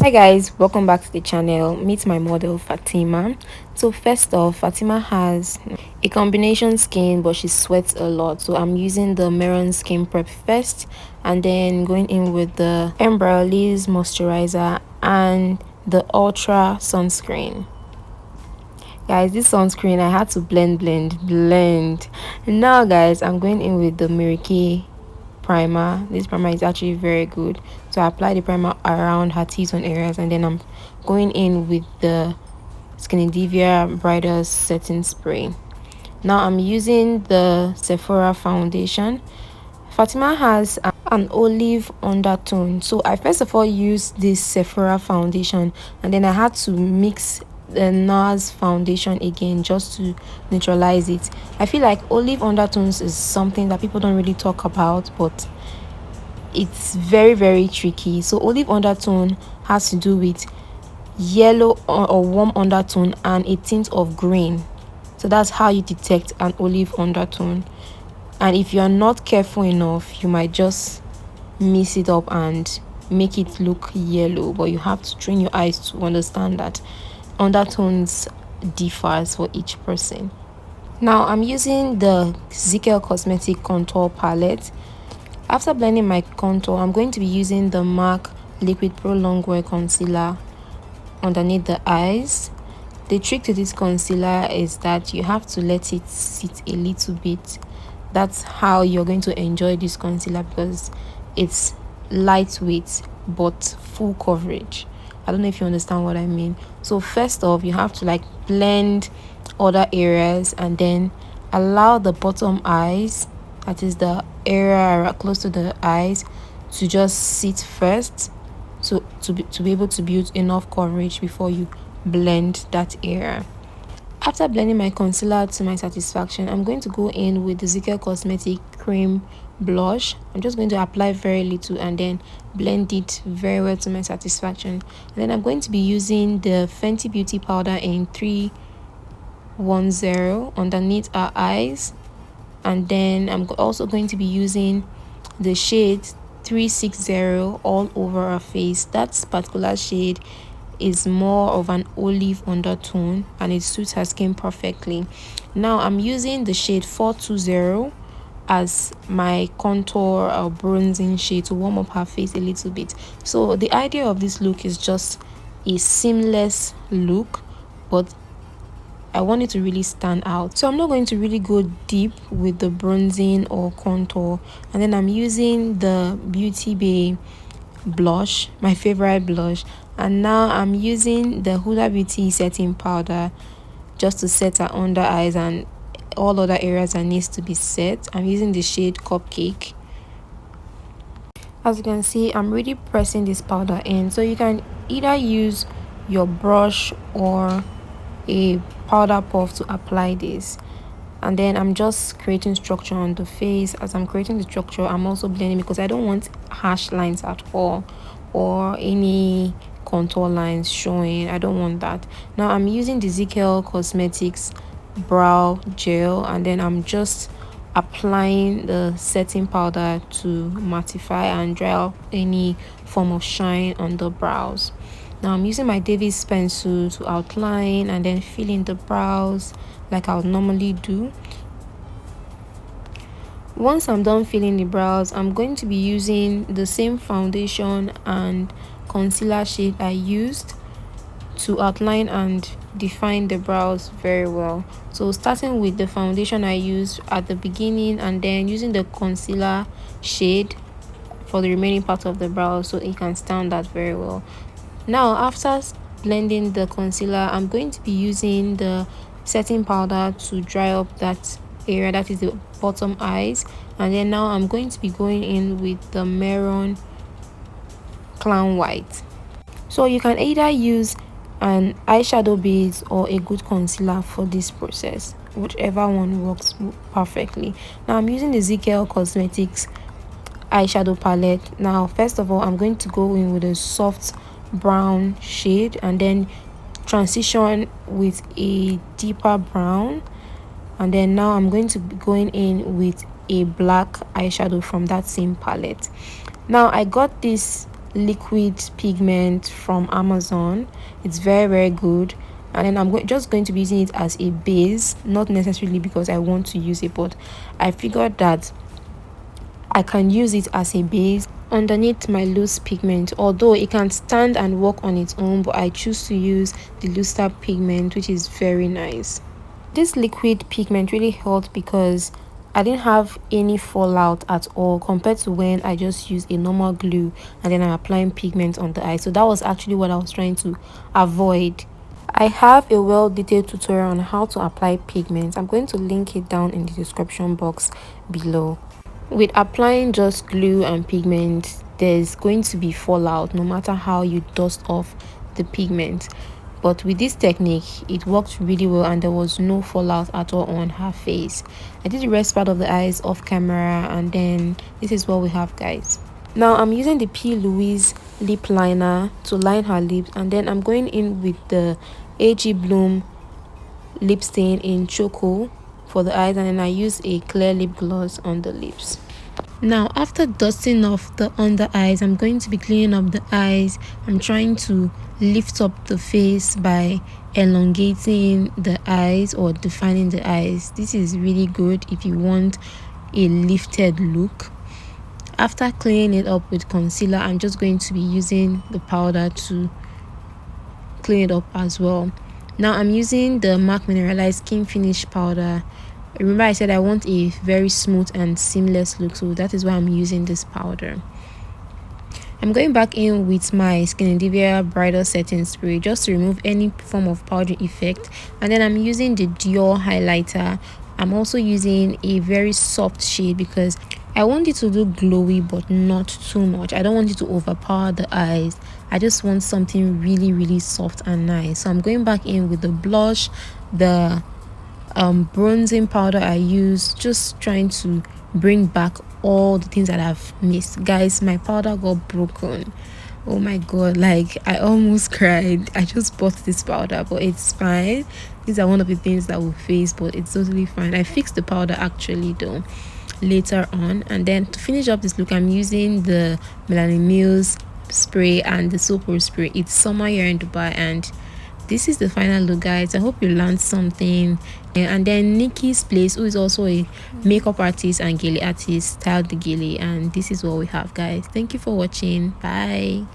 Hi guys, welcome back to the channel. Meet my model Fatima. So first off, Fatima has a combination skin but she sweats a lot, so I'm using the Maron skin prep first and then going in with the Embryolisse moisturizer and the ultra sunscreen. Guys, this sunscreen I had to blend. Now guys, I'm going in with the Mary Kay primer. This primer is actually very good, so I apply the primer around her T-zone areas and then I'm going in with the NIGERIAN Bridal setting spray. Now I'm using the Sephora foundation. Fatima has an olive undertone, so I first of all used this Sephora foundation and then I had to mix the NARS foundation again just to neutralize it. I feel like olive undertones is something that people don't really talk about, but it's very tricky. So olive undertone has to do with yellow or warm undertone and a tint of green. So that's how you detect an olive undertone, and if you're not careful enough you might just mix it up and make it look yellow, but you have to train your eyes to understand that undertones differs for each person. Now I'm using the ZK Cosmetic contour palette. After blending my contour, I'm going to be using the MAC Liquid Pro Longwear Concealer underneath the eyes. The trick to this concealer is that you have to let it sit a little bit. That's how you're going to enjoy this concealer, because it's lightweight but full coverage. I don't know if you understand what I mean. So first off, you have to blend other areas and then allow the bottom eyes, that is the area close to the eyes, to just sit first, so to be able to build enough coverage before you blend that area. After blending my concealer to my satisfaction, I'm going to go in with the ZK Cosmetic cream blush. I'm just going to apply very little and then blend it very well to my satisfaction. And then I'm going to be using the Fenty Beauty powder in 310 underneath our eyes, and then I'm also going to be using the shade 360 all over our face. That particular shade is more of an olive undertone and it suits her skin perfectly. Now I'm using the shade 420 as my contour or bronzing shade to warm up her face a little bit. So the idea of this look is just a seamless look, but I want it to really stand out. So I'm not going to really go deep with the bronzing or contour. And then I'm using the Beauty Bay blush, my favorite blush, and now I'm using the Huda Beauty setting powder just to set her under eyes and all other areas that needs to be set. I'm using the shade Cupcake. As you can see, I'm really pressing this powder in, so you can either use your brush or a powder puff to apply this. And then I'm just creating structure on the face. As I'm creating the structure, I'm also blending because I don't want harsh lines at all or any contour lines showing. I don't want that. Now I'm using the ZK Cosmetics brow gel and then I'm just applying the setting powder to mattify and dry out any form of shine on the brows. Now I'm using my Davis pencil to outline and then fill in the brows like I would normally do. Once I'm done filling the brows, I'm going to be using the same foundation and concealer shade I used to outline and define the brows very well. So starting with the foundation I used at the beginning and then using the concealer shade for the remaining part of the brows so it can stand out very well. Now after blending the concealer, I'm going to be using the setting powder to dry up that area, that is the bottom eyes. And then now I'm going to be going in with the Maron Clown White. So you can either use an eyeshadow base or a good concealer for this process, whichever one works perfectly. Now I'm using the ZK Cosmetics eyeshadow palette. Now first of all, I'm going to go in with a soft brown shade and then transition with a deeper brown, and then now I'm going to be going in with a black eyeshadow from that same palette. Now I got this liquid pigment from Amazon. It's very good. And then I'm just going to be using it as a base, not necessarily because I want to use it, but I figured that I can use it as a base underneath my loose pigment, although it can stand and work on its own, but I choose to use the looser pigment, which is very nice. This liquid pigment really helped because I didn't have any fallout at all compared to when I just use a normal glue and then I'm applying pigment on the eye. So that was actually what I was trying to avoid. I have a well detailed tutorial on how to apply pigments. I'm going to link it down in the description box below. With applying just glue and pigment, there's going to be fallout no matter how you dust off the pigment, but with this technique it worked really well and there was no fallout at all on her face. I did the rest part of the eyes off camera, and then this is what we have, guys. Now I'm using the P. Louise lip liner to line her lips, and then I'm going in with the AG Bloom lip stain in Choco for the eyes, and then I use a clear lip gloss on the lips. Now after dusting off the under eyes, I'm going to be cleaning up the eyes. I'm trying to lift up the face by elongating the eyes or defining the eyes. This is really good if you want a lifted look. After cleaning it up with concealer, I'm just going to be using the powder to clean it up as well. Now I'm using the MAC Mineralized Skin Finish powder. Remember I said I want a very smooth and seamless look, so that is why I'm using this powder. I'm going back in with my NIGERIAN Bridal Setting Spray just to remove any form of powder effect, and then I'm using the Dior highlighter. I'm also using a very soft shade because I want it to look glowy but not too much. I don't want it to overpower the eyes. I just want something really soft and nice. So I'm going back in with the blush, the bronzing powder I use, just trying to bring back all the things that I've missed. Guys, my powder got broken. Oh my god, like I almost cried. I just bought this powder, but it's fine. These are one of the things that we'll face, but it's totally fine. I fixed the powder actually though later on. And then to finish up this look, I'm using the Melanin Mills spray and the Soap spray. It's summer here in Dubai, and this is the final look, guys. I hope you learned something. And then Nikki's Place, who is also a makeup artist and gele artist, styled the gele, and this is what we have, guys. Thank you for watching. Bye.